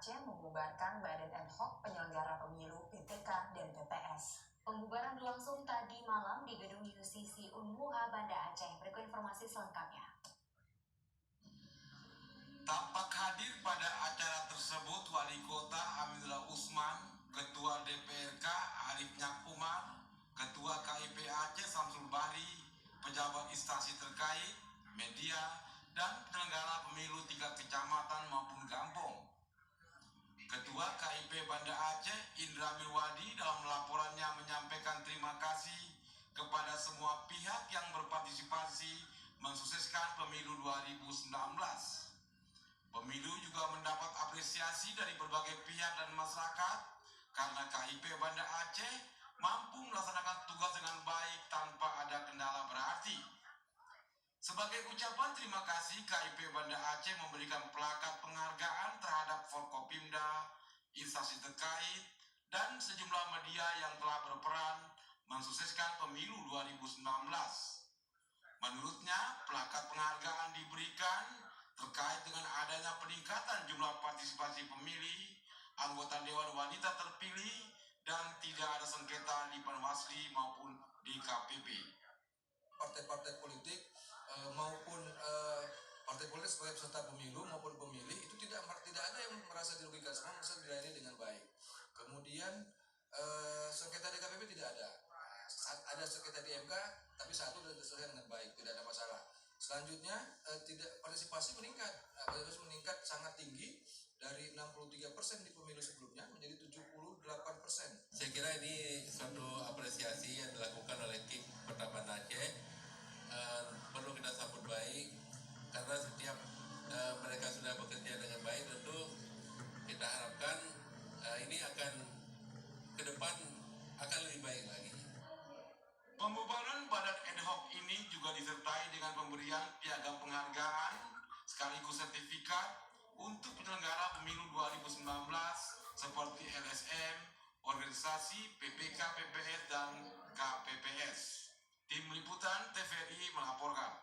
Aceh membubarkan Badan Ad Hoc Penyelenggara Pemilu (BPK) dan PPS. Pembubaran berlangsung tadi malam di Gedung UCC Unmuha, Banda Aceh. Berikut informasi selengkapnya. Tampak hadir pada acara tersebut Wali Kota Aminullah Usman, Ketua DPRK Arif Nyakumar, Ketua KIP Aceh Samsul Bahri, pejabat instansi terkait, media, dan penyelenggara pemilu tingkat kecamatan maupun kampung. Ketua KIP Banda Aceh Indra Mirwadi dalam laporannya menyampaikan terima kasih kepada semua pihak yang berpartisipasi mensukseskan pemilu 2019. Pemilu juga mendapat apresiasi dari berbagai pihak dan masyarakat karena KIP Banda Aceh mampu melaksanakan tugas dengan baik tanpa ada kendala berarti. Sebagai ucapan terima kasih, KIP Banda Aceh memberikan plakat penghargaan terhadap Forkopimda, instansi terkait, dan sejumlah media yang telah berperan mensukseskan pemilu 2019. Menurutnya, plakat penghargaan diberikan terkait dengan adanya peningkatan jumlah partisipasi pemilih, anggota Dewan Wanita terpilih, dan tidak ada sengketa di Panwasli maupun di KPP. Partai-partai politik maupun partai politik sebagai peserta pemilu maupun pemilih itu tidak ada yang merasa dirugikan, semua merasa dilayani dengan baik. Kemudian sengketa di KPP tidak ada. Ada sengketa di MK, tapi satu sudah diselesaikan dengan baik, tidak ada masalah. Selanjutnya partisipasi meningkat sangat tinggi dari 63% di pemilu sebelumnya menjadi 78%. Saya kira ini suatu apresiasi yang dilakukan oleh tim Kota Banda Aceh. Perlu kita sambut baik karena setiap mereka sudah bekerja dengan baik, tentu kita harapkan ini akan ke depan akan lebih baik lagi. Pembubaran Badan Ad Hoc ini juga disertai dengan pemberian piagam penghargaan sekaligus sertifikat untuk penyelenggara pemilu 2019 seperti LSM, organisasi, PPK, PPS, dan KPPS. Tim Liputan TVRI melaporkan.